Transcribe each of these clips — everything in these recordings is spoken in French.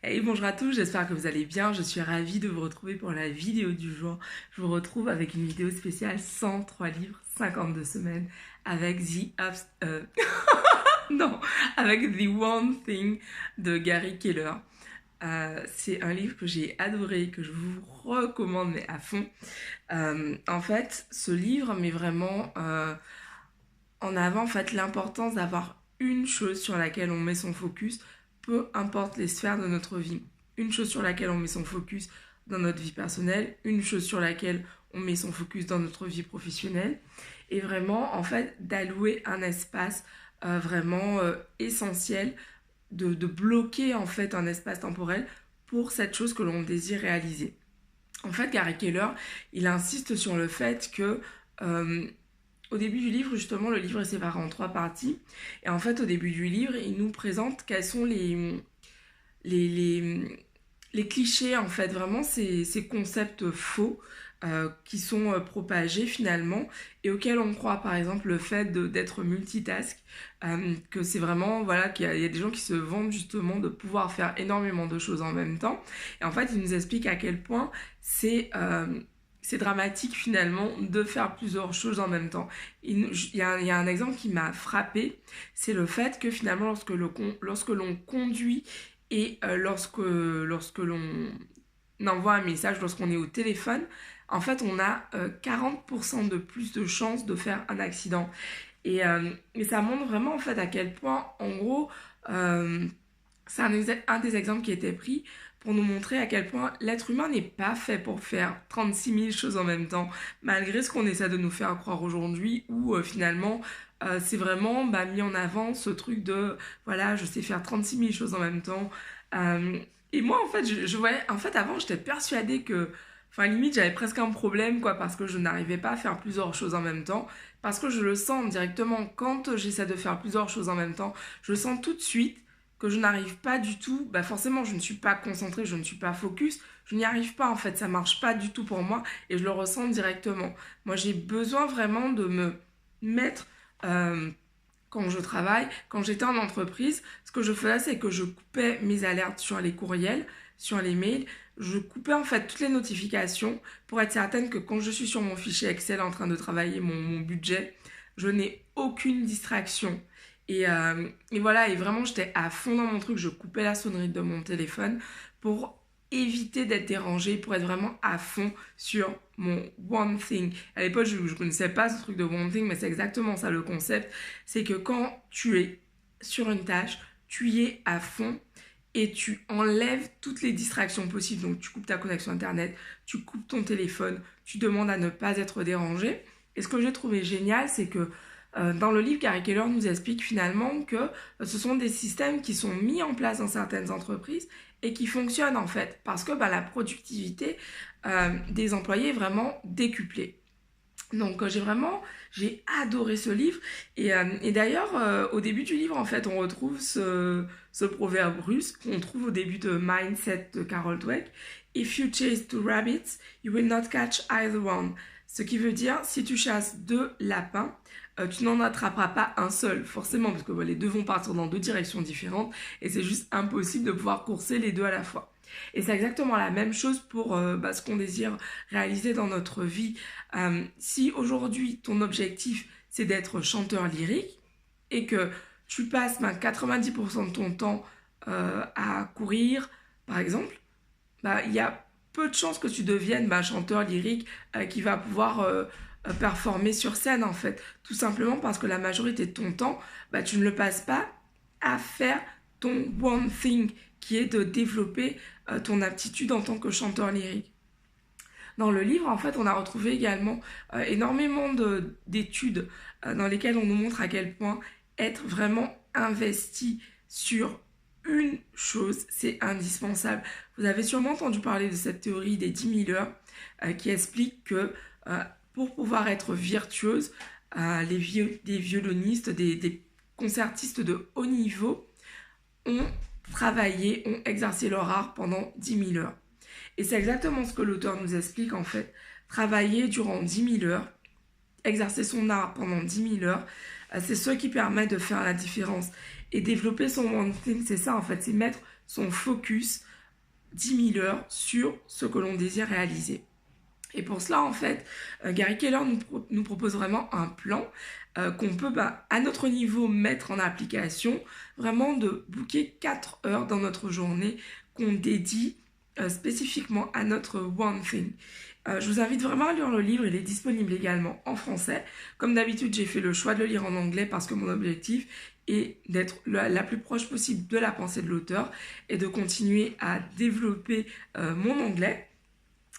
Hey, bonjour à tous, j'espère que vous allez bien. Je suis ravie de vous retrouver pour la vidéo du jour. Je vous retrouve avec une vidéo spéciale 103 livres, 52 semaines avec non, avec The One Thing de Gary Keller. C'est un livre que j'ai adoré, que je vous recommande mais à fond. En fait, ce livre met vraiment en avant en fait l'importance d'avoir une chose sur laquelle on met son focus, peu importe les sphères de notre vie. Une chose sur laquelle on met son focus dans notre vie personnelle, une chose sur laquelle on met son focus dans notre vie professionnelle, et vraiment en fait d'allouer un espace vraiment essentiel, de bloquer en fait un espace temporel pour cette chose que l'on désire réaliser. En fait, Gary Keller, il insiste sur le fait que au début du livre, justement, le livre est séparé en trois parties. Et en fait, au début du livre, il nous présente quels sont les, les, les clichés, en fait, vraiment ces concepts faux qui sont propagés finalement et auxquels on croit, par exemple, le fait d'être multitask, que c'est vraiment, voilà, qu'il y a des gens qui se vantent justement de pouvoir faire énormément de choses en même temps. Et en fait, il nous explique à quel point c'est dramatique finalement de faire plusieurs choses en même temps. Il y a un exemple qui m'a frappé, c'est le fait que finalement lorsque l'on conduit et lorsque l'on envoie un message, lorsqu'on est au téléphone, en fait on a 40% de plus de chances de faire un accident. Et ça montre vraiment en fait à quel point, en gros, c'est un des exemples qui a été pris pour nous montrer à quel point l'être humain n'est pas fait pour faire 36 000 choses en même temps, malgré ce qu'on essaie de nous faire croire aujourd'hui, où finalement c'est vraiment mis en avant ce truc de voilà, je sais faire 36 000 choses en même temps. Euh, et moi, en fait, je voyais, en fait, avant, j'étais persuadée que, enfin, limite, j'avais presque un problème, quoi, parce que je n'arrivais pas à faire plusieurs choses en même temps, parce que je le sens directement quand j'essaie de faire plusieurs choses en même temps, je le sens tout de suite que je n'arrive pas du tout, forcément je ne suis pas concentrée, je ne suis pas focus, je n'y arrive pas en fait, ça marche pas du tout pour moi et je le ressens directement. Moi j'ai besoin vraiment de me mettre quand je travaille, quand j'étais en entreprise, ce que je faisais c'est que je coupais mes alertes sur les courriels, sur les mails, je coupais en fait toutes les notifications pour être certaine que quand je suis sur mon fichier Excel en train de travailler mon budget, je n'ai aucune distraction. Et voilà, et vraiment j'étais à fond dans mon truc, je coupais la sonnerie de mon téléphone pour éviter d'être dérangée, pour être vraiment à fond sur mon one thing. À l'époque, je connaissais pas ce truc de one thing, mais c'est exactement ça le concept. C'est que quand tu es sur une tâche, tu y es à fond et tu enlèves toutes les distractions possibles. Donc tu coupes ta connexion internet, tu coupes ton téléphone, tu demandes à ne pas être dérangé. Et ce que j'ai trouvé génial, c'est que dans le livre, Gary Keller nous explique finalement que ce sont des systèmes qui sont mis en place dans certaines entreprises et qui fonctionnent en fait parce que la productivité des employés est vraiment décuplée. Donc j'ai adoré ce livre et d'ailleurs au début du livre en fait on retrouve ce proverbe russe qu'on trouve au début de Mindset de Carol Dweck. If you chase two rabbits, you will not catch either one. Ce qui veut dire si tu chasses deux lapins, tu n'en attraperas pas un seul, forcément, parce que les deux vont partir dans deux directions différentes et c'est juste impossible de pouvoir courser les deux à la fois. Et c'est exactement la même chose pour ce qu'on désire réaliser dans notre vie. Si aujourd'hui ton objectif c'est d'être chanteur lyrique et que tu passes 90% de ton temps à courir, par exemple, il y a peu de chances que tu deviennes chanteur lyrique qui va pouvoir performer sur scène en fait. Tout simplement parce que la majorité de ton temps, tu ne le passes pas à faire ton one thing qui est de développer ton aptitude en tant que chanteur lyrique. Dans le livre, en fait, on a retrouvé également énormément d'études dans lesquelles on nous montre à quel point être vraiment investi sur une chose, c'est indispensable. Vous avez sûrement entendu parler de cette théorie des 10 000 heures qui explique que pour pouvoir être virtuose, des violonistes, des concertistes de haut niveau ont travaillé, ont exercé leur art pendant 10 000 heures. Et c'est exactement ce que l'auteur nous explique en fait. Travailler durant 10 000 heures, exercer son art pendant 10 000 heures, c'est ce qui permet de faire la différence. Et développer son one thing, c'est ça en fait, c'est mettre son focus 10 000 heures sur ce que l'on désire réaliser. Et pour cela, en fait, Gary Keller nous propose vraiment un plan qu'on peut, à notre niveau, mettre en application, vraiment de booker 4 heures dans notre journée qu'on dédie spécifiquement à notre One Thing. Je vous invite vraiment à lire le livre, il est disponible également en français. Comme d'habitude, j'ai fait le choix de le lire en anglais parce que mon objectif est d'être la plus proche possible de la pensée de l'auteur et de continuer à développer mon anglais.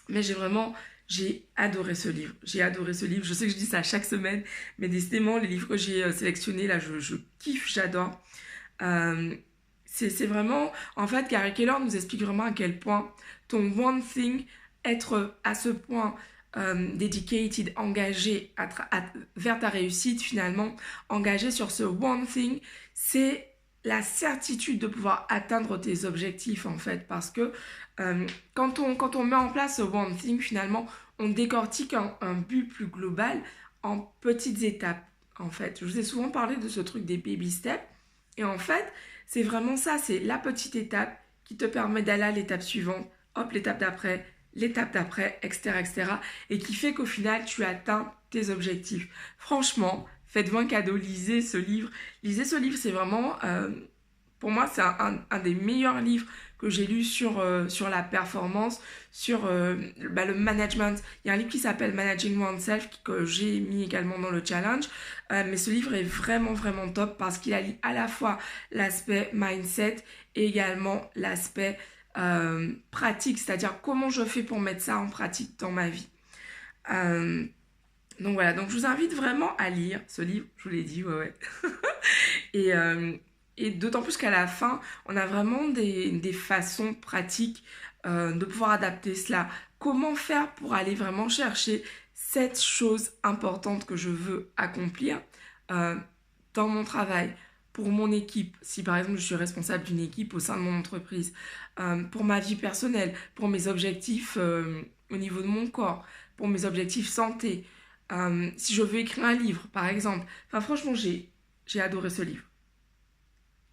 Mais j'ai adoré ce livre. J'ai adoré ce livre. Je sais que je dis ça chaque semaine, mais décidément, les livres que j'ai sélectionnés, là, je kiffe, j'adore. C'est vraiment... En fait, Gary Keller nous explique vraiment à quel point ton one thing, être à ce point dedicated, engagé vers ta réussite, finalement, engagé sur ce one thing, c'est la certitude de pouvoir atteindre tes objectifs, en fait, parce que quand on met en place ce one thing, finalement, on décortique un but plus global en petites étapes, en fait. Je vous ai souvent parlé de ce truc des baby steps, et en fait, c'est vraiment ça, c'est la petite étape qui te permet d'aller à l'étape suivante, hop, l'étape d'après, etc., etc., et qui fait qu'au final, tu atteins tes objectifs. Franchement, faites-vous un cadeau, lisez ce livre. Lisez ce livre, c'est vraiment, pour moi, c'est un des meilleurs livres que j'ai lu sur la performance, sur le management. Il y a un livre qui s'appelle Managing Oneself que j'ai mis également dans le challenge. Mais ce livre est vraiment, vraiment top parce qu'il allie à la fois l'aspect mindset et également l'aspect pratique, c'est-à-dire comment je fais pour mettre ça en pratique dans ma vie. Donc voilà, donc je vous invite vraiment à lire ce livre, je vous l'ai dit, ouais. Et d'autant plus qu'à la fin, on a vraiment des façons pratiques de pouvoir adapter cela. Comment faire pour aller vraiment chercher cette chose importante que je veux accomplir dans mon travail, pour mon équipe, si par exemple je suis responsable d'une équipe au sein de mon entreprise, pour ma vie personnelle, pour mes objectifs au niveau de mon corps, pour mes objectifs santé, si je veux écrire un livre par exemple. Enfin franchement, j'ai adoré ce livre.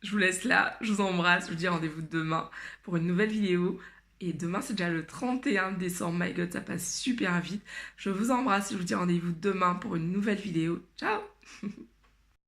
Je vous laisse là, je vous embrasse, je vous dis rendez-vous demain pour une nouvelle vidéo. Et demain, c'est déjà le 31 décembre. My God, ça passe super vite. Je vous embrasse et je vous dis rendez-vous demain pour une nouvelle vidéo. Ciao!